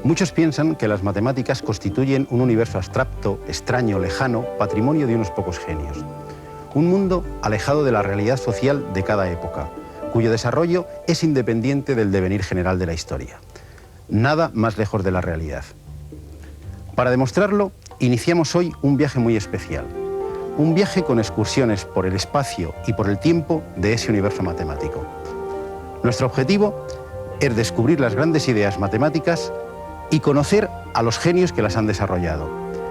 Muchos piensan que las matemáticas constituyen un universo abstracto, extraño, lejano, patrimonio de unos pocos genios. Un mundo alejado de la realidad social de cada época, cuyo desarrollo es independiente del devenir general de la historia. Nada más lejos de la realidad. Para demostrarlo, iniciamos hoy un viaje muy especial. Un viaje con excursiones por el espacio y por el tiempo de ese universo matemático. Nuestro objetivo es descubrir las grandes ideas matemáticas y conocer a los genios que las han desarrollado.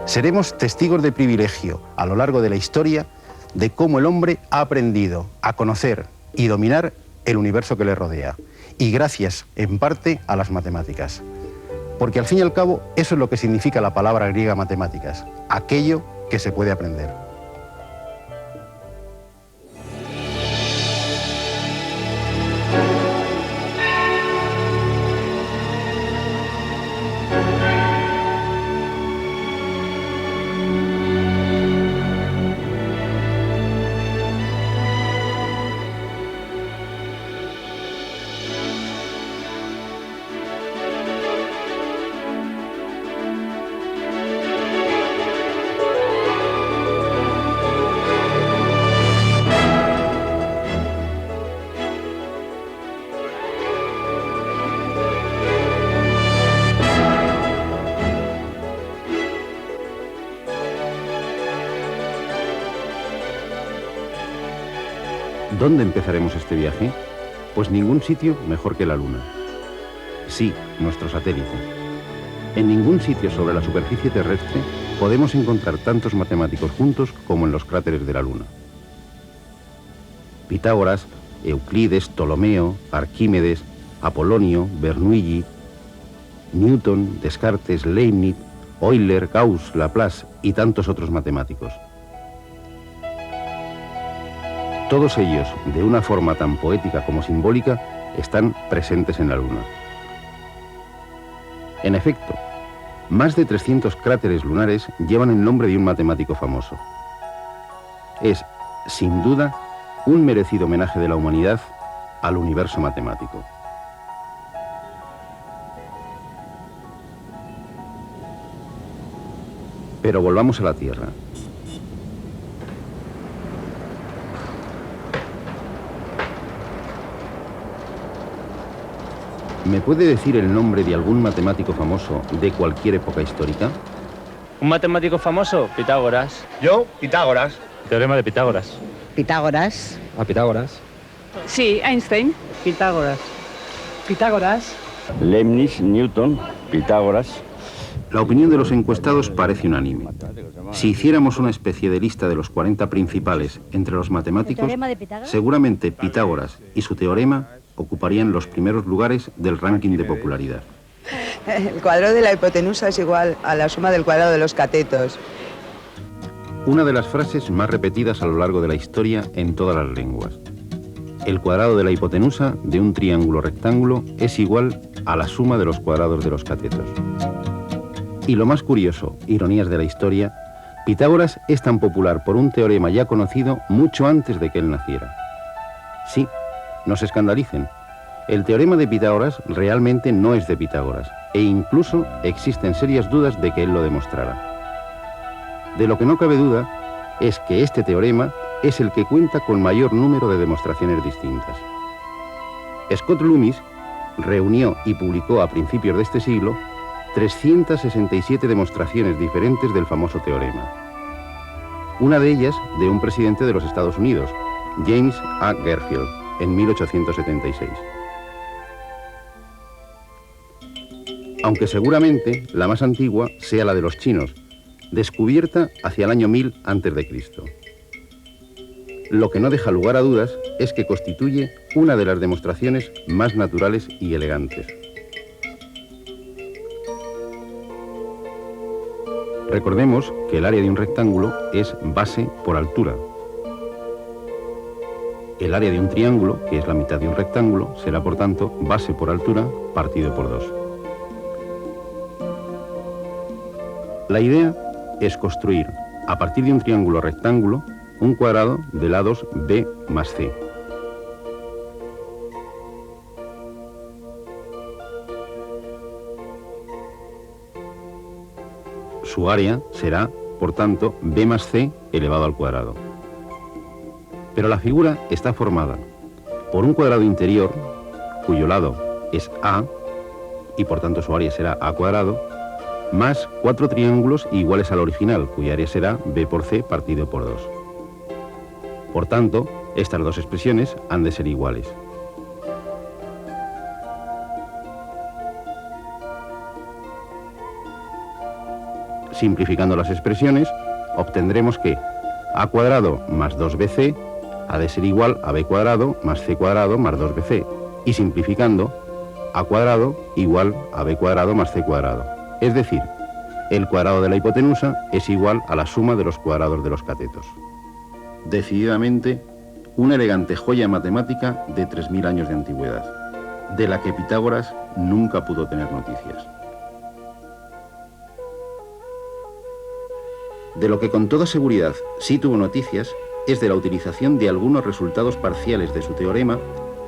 Seremos testigos de privilegio a lo largo de la historia de cómo el hombre ha aprendido a conocer y dominar el universo que le rodea, y gracias, en parte, a las matemáticas. Porque al fin y al cabo, eso es lo que significa la palabra griega matemáticas, aquello que se puede aprender. ¿Dónde empezaremos este viaje? Pues ningún sitio mejor que la Luna. Sí, nuestro satélite. En ningún sitio sobre la superficie terrestre podemos encontrar tantos matemáticos juntos como en los cráteres de la Luna. Pitágoras, Euclides, Ptolomeo, Arquímedes, Apolonio, Bernoulli, Newton, Descartes, Leibniz, Euler, Gauss, Laplace y tantos otros matemáticos. Todos ellos, de una forma tan poética como simbólica, están presentes en la Luna. En efecto, más de 300 cráteres lunares llevan el nombre de un matemático famoso. Es, sin duda, un merecido homenaje de la humanidad al universo matemático. Pero volvamos a la Tierra. ¿Me puede decir el nombre de algún matemático famoso de cualquier época histórica? ¿Un matemático famoso? Pitágoras. Yo, Pitágoras. Teorema de Pitágoras. Pitágoras. ¿A Pitágoras? Sí, Einstein. Pitágoras. Pitágoras. Leibniz, Newton, Pitágoras. La opinión de los encuestados parece unánime. Si hiciéramos una especie de lista de los 40 principales entre los matemáticos, seguramente Pitágoras y su teorema ocuparían los primeros lugares del ranking de popularidad. El cuadrado de la hipotenusa es igual a la suma del cuadrado de los catetos. Una de las frases más repetidas a lo largo de la historia en todas las lenguas. El cuadrado de la hipotenusa de un triángulo rectángulo es igual a la suma de los cuadrados de los catetos. Y lo más curioso, ironías de la historia, Pitágoras es tan popular por un teorema ya conocido mucho antes de que él naciera. Sí, no se escandalicen. El teorema de Pitágoras realmente no es de Pitágoras, e incluso existen serias dudas de que él lo demostrara. De lo que no cabe duda es que este teorema es el que cuenta con mayor número de demostraciones distintas. Scott Loomis reunió y publicó a principios de este siglo 367 demostraciones diferentes del famoso teorema. Una de ellas de un presidente de los Estados Unidos, James A. Garfield, en 1876. Aunque seguramente la más antigua sea la de los chinos, descubierta hacia el año 1000 a.C. Lo que no deja lugar a dudas es que constituye una de las demostraciones más naturales y elegantes. Recordemos que el área de un rectángulo es base por altura. El área de un triángulo, que es la mitad de un rectángulo, será por tanto base por altura partido por 2. La idea es construir, a partir de un triángulo rectángulo, un cuadrado de lados B más C. Su área será, por tanto, b más c elevado al cuadrado. Pero la figura está formada por un cuadrado interior, cuyo lado es a, y por tanto su área será a cuadrado, más 4 triángulos iguales al original, cuya área será b por c partido por 2. Por tanto, estas dos expresiones han de ser iguales. Simplificando las expresiones, obtendremos que a cuadrado más 2bc ha de ser igual a b cuadrado más c cuadrado más 2bc, y simplificando, a cuadrado igual a b cuadrado más c cuadrado. Es decir, el cuadrado de la hipotenusa es igual a la suma de los cuadrados de los catetos. Decididamente, una elegante joya matemática de 3000 años de antigüedad, de la que Pitágoras nunca pudo tener noticias. De lo que con toda seguridad sí tuvo noticias es de la utilización de algunos resultados parciales de su teorema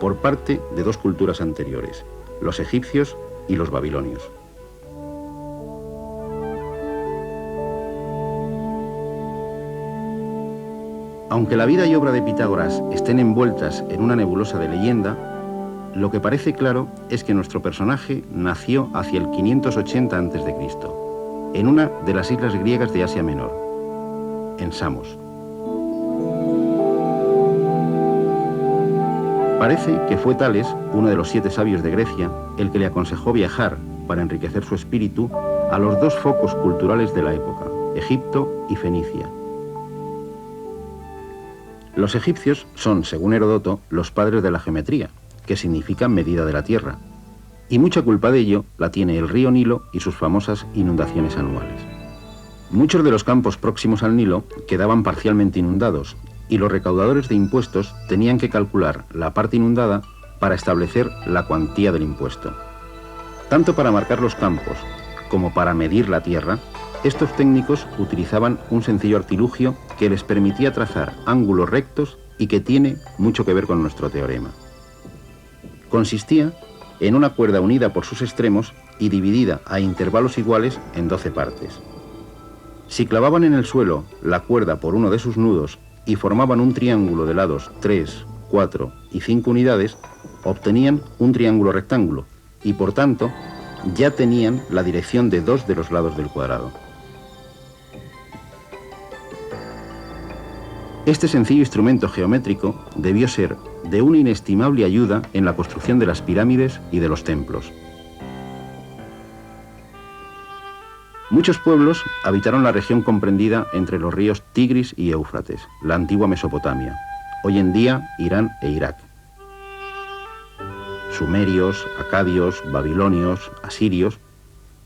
por parte de dos culturas anteriores, los egipcios y los babilonios. Aunque la vida y obra de Pitágoras estén envueltas en una nebulosa de leyenda, lo que parece claro es que nuestro personaje nació hacia el 580 a.C., en una de las islas griegas de Asia Menor, en Samos. Parece que fue Tales, uno de los 7 sabios de Grecia, el que le aconsejó viajar para enriquecer su espíritu a los dos focos culturales de la época, Egipto y Fenicia. Los egipcios son, según Heródoto, los padres de la geometría, que significa medida de la tierra, y mucha culpa de ello la tiene el río Nilo y sus famosas inundaciones anuales. Muchos de los campos próximos al Nilo quedaban parcialmente inundados, y los recaudadores de impuestos tenían que calcular la parte inundada para establecer la cuantía del impuesto. Tanto para marcar los campos como para medir la tierra, estos técnicos utilizaban un sencillo artilugio que les permitía trazar ángulos rectos y que tiene mucho que ver con nuestro teorema. Consistía en una cuerda unida por sus extremos y dividida a intervalos iguales en 12 partes. Si clavaban en el suelo la cuerda por uno de sus nudos y formaban un triángulo de lados 3, 4 y 5 unidades, obtenían un triángulo rectángulo y por tanto ya tenían la dirección de 2 de los lados del cuadrado. Este sencillo instrumento geométrico debió ser de una inestimable ayuda en la construcción de las pirámides y de los templos. Muchos pueblos habitaron la región comprendida entre los ríos Tigris y Éufrates, la antigua Mesopotamia, hoy en día Irán e Irak. Sumerios, acadios, babilonios, asirios,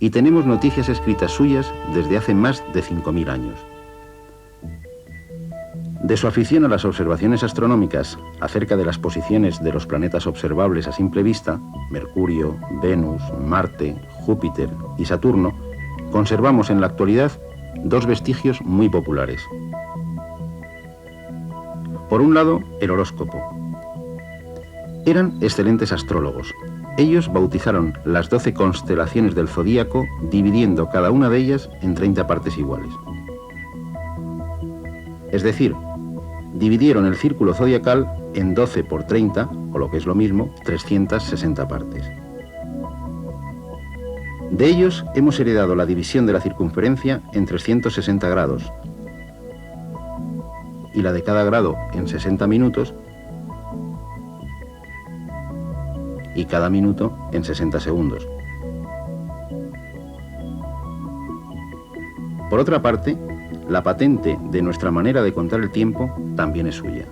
y tenemos noticias escritas suyas desde hace más de 5000 años. De su afición a las observaciones astronómicas acerca de las posiciones de los planetas observables a simple vista, Mercurio, Venus, Marte, Júpiter y Saturno, conservamos en la actualidad dos vestigios muy populares. Por un lado, el horóscopo. Eran excelentes astrólogos. Ellos bautizaron las 12 constelaciones del zodíaco, dividiendo cada una de ellas en 30 partes iguales. Es decir, dividieron el círculo zodiacal en 12 por 30, o lo que es lo mismo, 360 partes. De ellos hemos heredado la división de la circunferencia en 360 grados y la de cada grado en 60 minutos y cada minuto en 60 segundos. Por otra parte, la patente de nuestra manera de contar el tiempo también es suya.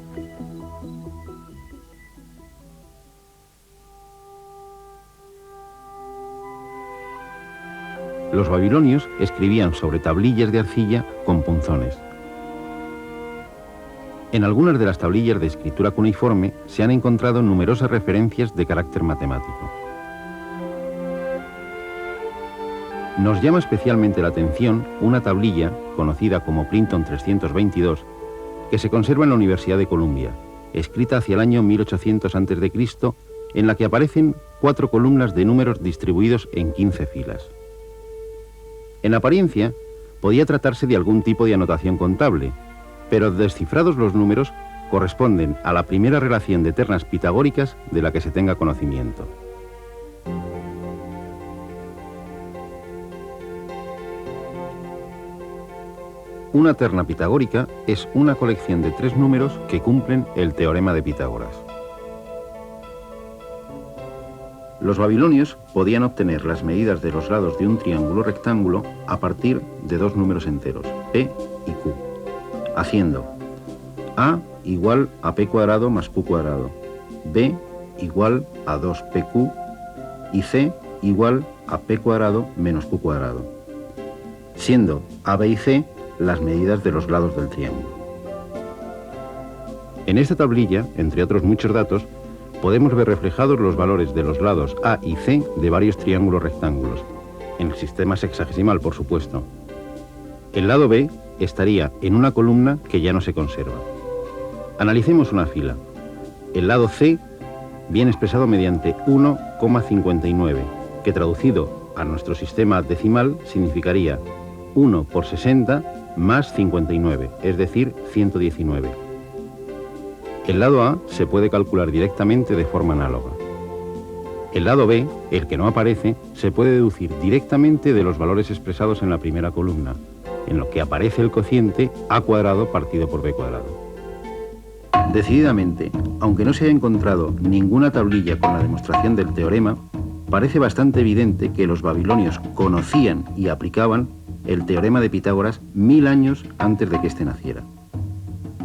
Los babilonios escribían sobre tablillas de arcilla con punzones. En algunas de las tablillas de escritura cuneiforme se han encontrado numerosas referencias de carácter matemático. Nos llama especialmente la atención una tablilla, conocida como Printon 322, que se conserva en la Universidad de Columbia, escrita hacia el año 1800 a.C., en la que aparecen 4 columnas de números distribuidos en 15 filas. En apariencia, podía tratarse de algún tipo de anotación contable, pero descifrados los números, corresponden a la primera relación de ternas pitagóricas de la que se tenga conocimiento. Una terna pitagórica es una colección de 3 números que cumplen el teorema de Pitágoras. Los babilonios podían obtener las medidas de los lados de un triángulo rectángulo a partir de 2 números enteros, P y Q, haciendo A igual a P cuadrado más Q cuadrado, B igual a 2PQ y C igual a P cuadrado menos Q cuadrado, siendo A, B y C las medidas de los lados del triángulo. En esta tablilla, entre otros muchos datos, podemos ver reflejados los valores de los lados A y C de varios triángulos rectángulos, en el sistema sexagesimal, por supuesto. El lado B estaría en una columna que ya no se conserva. Analicemos una fila. El lado C viene expresado mediante 1,59, que traducido a nuestro sistema decimal significaría 1 por 60 más 59, es decir, 119. El lado A se puede calcular directamente de forma análoga. El lado B, el que no aparece, se puede deducir directamente de los valores expresados en la primera columna, en lo que aparece el cociente A cuadrado partido por B cuadrado. Decididamente, aunque no se haya encontrado ninguna tablilla con la demostración del teorema, parece bastante evidente que los babilonios conocían y aplicaban el teorema de Pitágoras 1000 años antes de que éste naciera.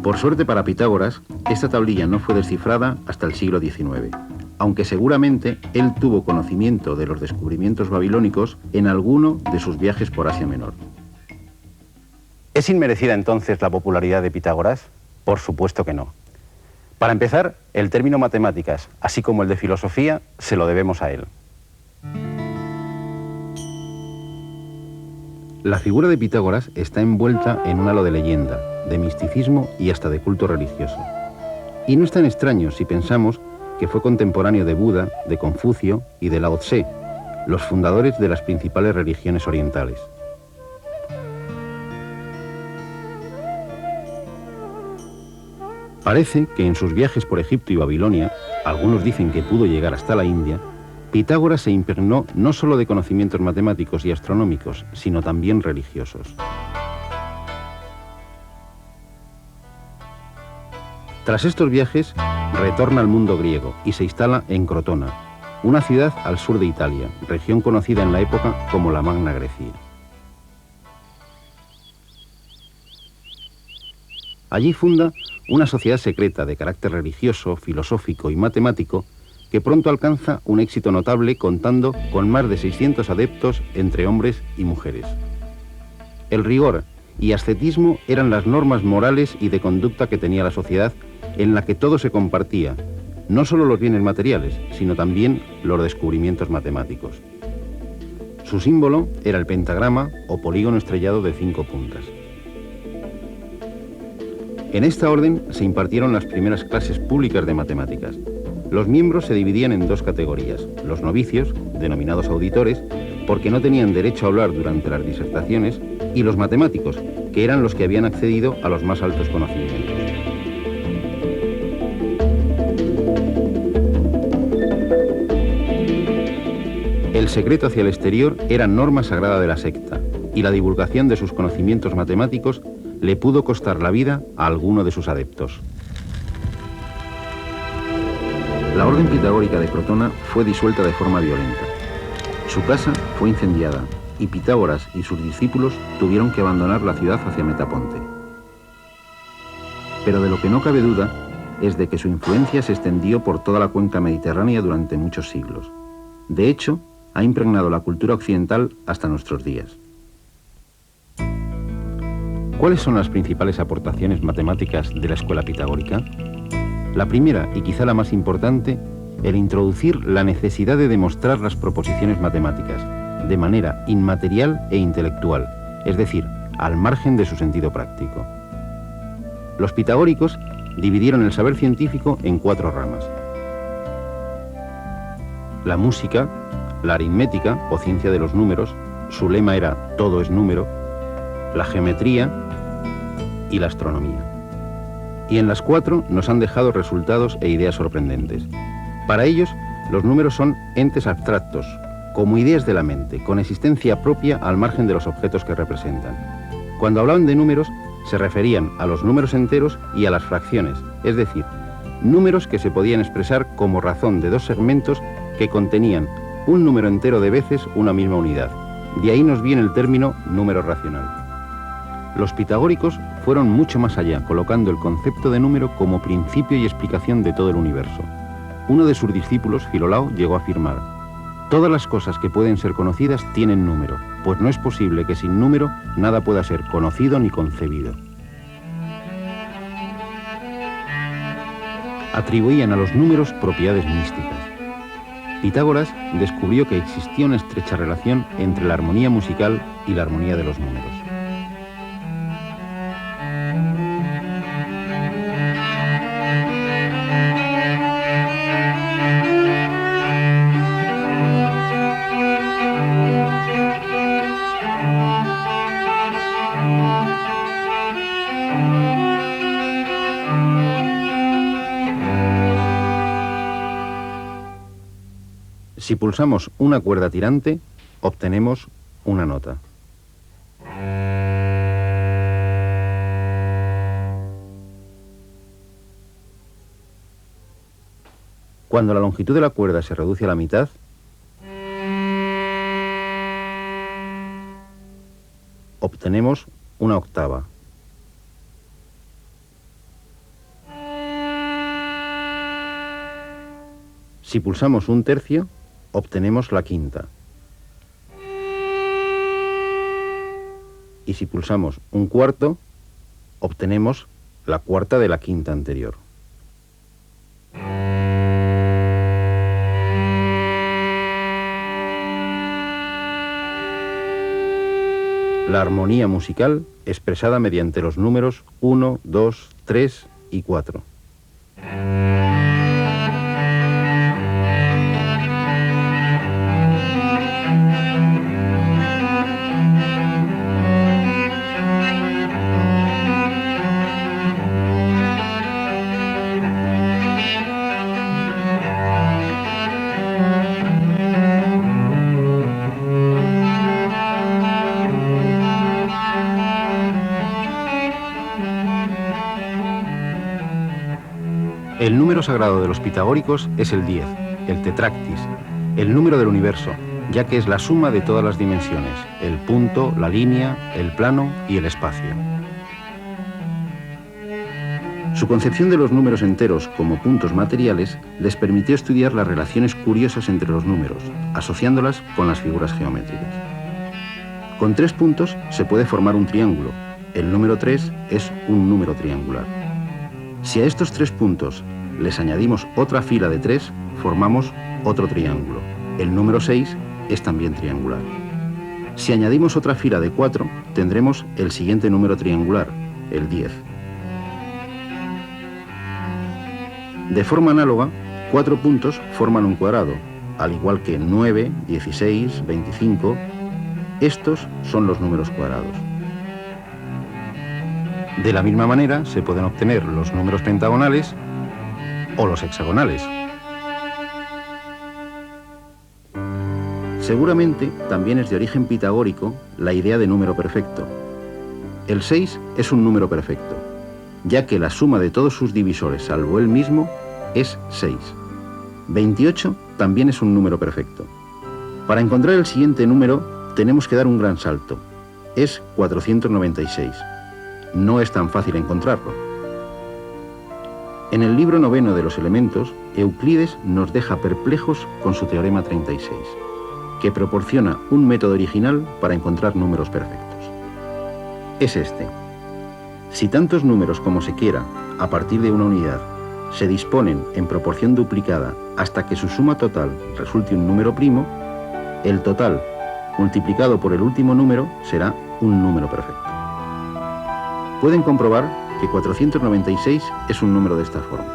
Por suerte para Pitágoras, esta tablilla no fue descifrada hasta el siglo XIX, aunque seguramente él tuvo conocimiento de los descubrimientos babilónicos en alguno de sus viajes por Asia Menor. ¿Es inmerecida entonces la popularidad de Pitágoras? Por supuesto que no. Para empezar, el término matemáticas, así como el de filosofía, se lo debemos a él. La figura de Pitágoras está envuelta en un halo de leyenda, de misticismo y hasta de culto religioso. Y no es tan extraño si pensamos que fue contemporáneo de Buda, de Confucio y de Lao Tse, los fundadores de las principales religiones orientales. Parece que en sus viajes por Egipto y Babilonia, algunos dicen que pudo llegar hasta la India, Pitágoras se impregnó no solo de conocimientos matemáticos y astronómicos, sino también religiosos. Tras estos viajes, retorna al mundo griego y se instala en Crotona, una ciudad al sur de Italia, región conocida en la época como la Magna Grecia. Allí funda una sociedad secreta de carácter religioso, filosófico y matemático que pronto alcanza un éxito notable contando con más de 600 adeptos entre hombres y mujeres. El rigor y ascetismo eran las normas morales y de conducta que tenía la sociedad en la que todo se compartía, no solo los bienes materiales, sino también los descubrimientos matemáticos. Su símbolo era el pentagrama o polígono estrellado de 5 puntas. En esta orden se impartieron las primeras clases públicas de matemáticas. Los miembros se dividían en 2 categorías, los novicios, denominados auditores, porque no tenían derecho a hablar durante las disertaciones, y los matemáticos, que eran los que habían accedido a los más altos conocimientos. El secreto hacia el exterior era norma sagrada de la secta, y la divulgación de sus conocimientos matemáticos le pudo costar la vida a alguno de sus adeptos. La orden pitagórica de Crotona fue disuelta de forma violenta. Su casa fue incendiada y Pitágoras y sus discípulos tuvieron que abandonar la ciudad hacia Metaponte. Pero de lo que no cabe duda es de que su influencia se extendió por toda la cuenca mediterránea durante muchos siglos. De hecho, ha impregnado la cultura occidental hasta nuestros días. ¿Cuáles son las principales aportaciones matemáticas de la escuela pitagórica? La primera, y quizá la más importante, el introducir la necesidad de demostrar las proposiciones matemáticas de manera inmaterial e intelectual, es decir, al margen de su sentido práctico. Los pitagóricos dividieron el saber científico en 4 ramas. La música, la aritmética o ciencia de los números, su lema era todo es número, la geometría y la astronomía. Y en las 4 nos han dejado resultados e ideas sorprendentes. Para ellos, los números son entes abstractos, como ideas de la mente, con existencia propia al margen de los objetos que representan. Cuando hablaban de números, se referían a los números enteros y a las fracciones, es decir, números que se podían expresar como razón de dos segmentos que contenían un número entero de veces una misma unidad. De ahí nos viene el término número racional. Los pitagóricos fueron mucho más allá, colocando el concepto de número como principio y explicación de todo el universo. Uno de sus discípulos, Filolao, llegó a afirmar: todas las cosas que pueden ser conocidas tienen número, pues no es posible que sin número nada pueda ser conocido ni concebido. Atribuían a los números propiedades místicas. Pitágoras descubrió que existía una estrecha relación entre la armonía musical y la armonía de los números. Si pulsamos una cuerda tirante, obtenemos una nota. Cuando la longitud de la cuerda se reduce a la mitad, obtenemos una octava. Si pulsamos un tercio, obtenemos la quinta. Y si pulsamos un cuarto, obtenemos la cuarta de la quinta anterior. La armonía musical expresada mediante los números 1, 2, 3 y 4. El número sagrado de los pitagóricos es el 10, el tetractis, el número del universo, ya que es la suma de todas las dimensiones, el punto, la línea, el plano y el espacio. Su concepción de los números enteros como puntos materiales les permitió estudiar las relaciones curiosas entre los números, asociándolas con las figuras geométricas. Con 3 puntos se puede formar un triángulo. El número 3 es un número triangular. Si a estos 3 puntos les añadimos otra fila de 3, formamos otro triángulo. El número 6 es también triangular. Si añadimos otra fila de 4, tendremos el siguiente número triangular, el 10. De forma análoga, 4 puntos forman un cuadrado, al igual que 9, 16, 25. Estos son los números cuadrados. De la misma manera se pueden obtener los números pentagonales o los hexagonales. Seguramente también es de origen pitagórico la idea de número perfecto. El 6 es un número perfecto, ya que la suma de todos sus divisores, salvo él mismo, es 6. 28 también es un número perfecto. Para encontrar el siguiente número tenemos que dar un gran salto. Es 496. No es tan fácil encontrarlo. En el libro 9 de los elementos, Euclides nos deja perplejos con su teorema 36, que proporciona un método original para encontrar números perfectos. Es este: si tantos números como se quiera, a partir de una unidad, se disponen en proporción duplicada hasta que su suma total resulte un número primo, el total multiplicado por el último número será un número perfecto. Pueden comprobar que 496 es un número de esta forma.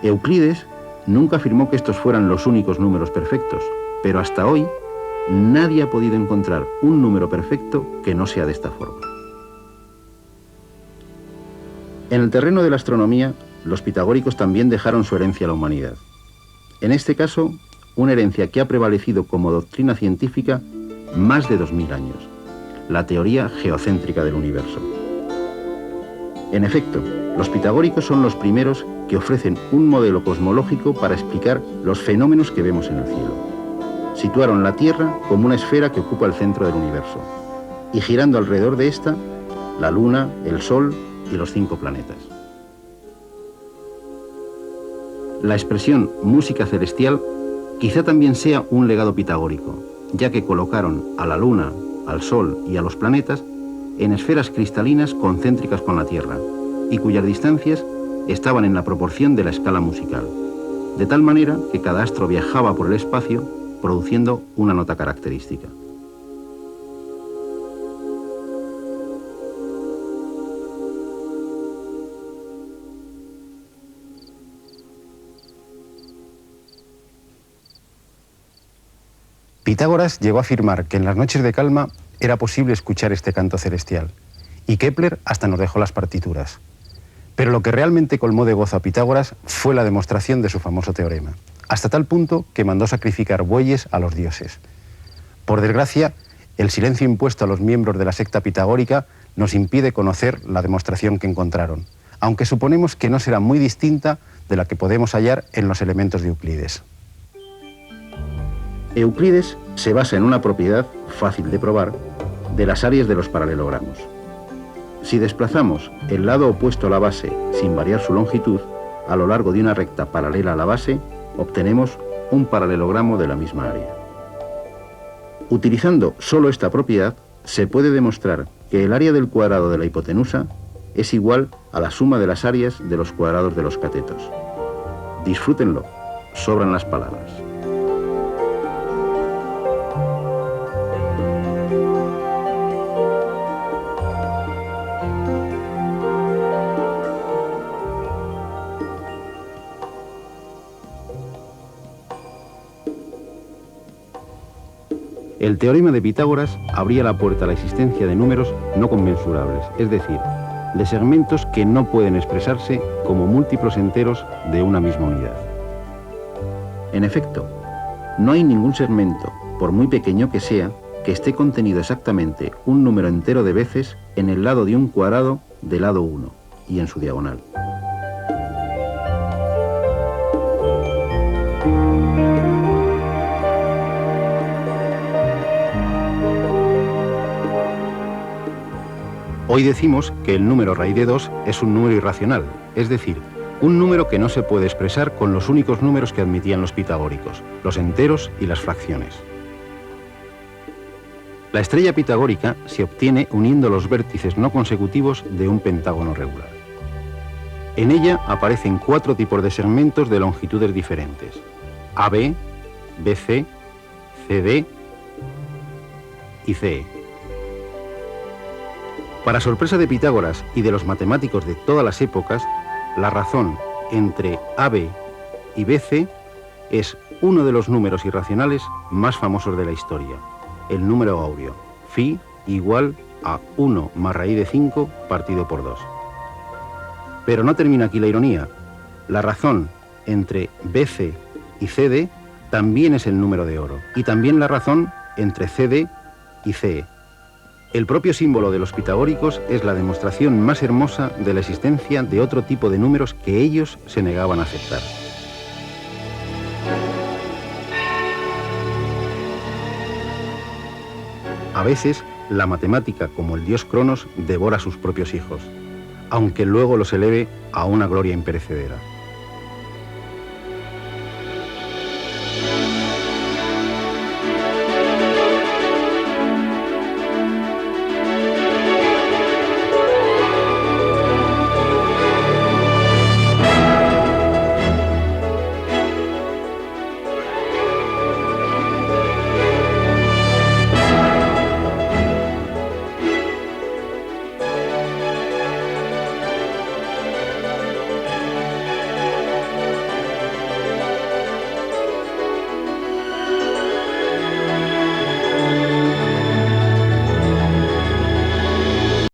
Euclides nunca afirmó que estos fueran los únicos números perfectos, pero hasta hoy nadie ha podido encontrar un número perfecto que no sea de esta forma. En el terreno de la astronomía, los pitagóricos también dejaron su herencia a la humanidad. En este caso, una herencia que ha prevalecido como doctrina científica más de 2000 años, la teoría geocéntrica del universo. En efecto, los pitagóricos son los primeros que ofrecen un modelo cosmológico para explicar los fenómenos que vemos en el cielo. Situaron la Tierra como una esfera que ocupa el centro del universo, y girando alrededor de esta, la Luna, el Sol y los 5 planetas. La expresión música celestial quizá también sea un legado pitagórico, ya que colocaron a la Luna, al Sol y a los planetas en esferas cristalinas concéntricas con la Tierra, y cuyas distancias estaban en la proporción de la escala musical, de tal manera que cada astro viajaba por el espacio produciendo una nota característica. Pitágoras llegó a afirmar que en las noches de calma era posible escuchar este canto celestial, y Kepler hasta nos dejó las partituras. Pero lo que realmente colmó de gozo a Pitágoras fue la demostración de su famoso teorema, hasta tal punto que mandó sacrificar bueyes a los dioses. Por desgracia, el silencio impuesto a los miembros de la secta pitagórica nos impide conocer la demostración que encontraron, aunque suponemos que no será muy distinta de la que podemos hallar en los elementos de Euclides. Euclides se basa en una propiedad fácil de probar de las áreas de los paralelogramos. Si desplazamos el lado opuesto a la base sin variar su longitud a lo largo de una recta paralela a la base, obtenemos un paralelogramo de la misma área. Utilizando solo esta propiedad, se puede demostrar que el área del cuadrado de la hipotenusa es igual a la suma de las áreas de los cuadrados de los catetos. Disfrútenlo, sobran las palabras. El teorema de Pitágoras abría la puerta a la existencia de números no conmensurables, es decir, de segmentos que no pueden expresarse como múltiplos enteros de una misma unidad. En efecto, no hay ningún segmento, por muy pequeño que sea, que esté contenido exactamente un número entero de veces en el lado de un cuadrado de lado 1 y en su diagonal. Hoy decimos que el número raíz de 2 es un número irracional, es decir, un número que no se puede expresar con los únicos números que admitían los pitagóricos, los enteros y las fracciones. La estrella pitagórica se obtiene uniendo los vértices no consecutivos de un pentágono regular. En ella aparecen 4 tipos de segmentos de longitudes diferentes: AB, BC, CD y CE. Para sorpresa de Pitágoras y de los matemáticos de todas las épocas, la razón entre AB y BC es uno de los números irracionales más famosos de la historia, el número áureo, phi igual a 1 más raíz de 5 partido por 2. Pero no termina aquí la ironía. La razón entre BC y CD también es el número de oro, y también la razón entre CD y CE. El propio símbolo de los pitagóricos es la demostración más hermosa de la existencia de otro tipo de números que ellos se negaban a aceptar. A veces, la matemática, como el dios Cronos, devora a sus propios hijos, aunque luego los eleve a una gloria imperecedera.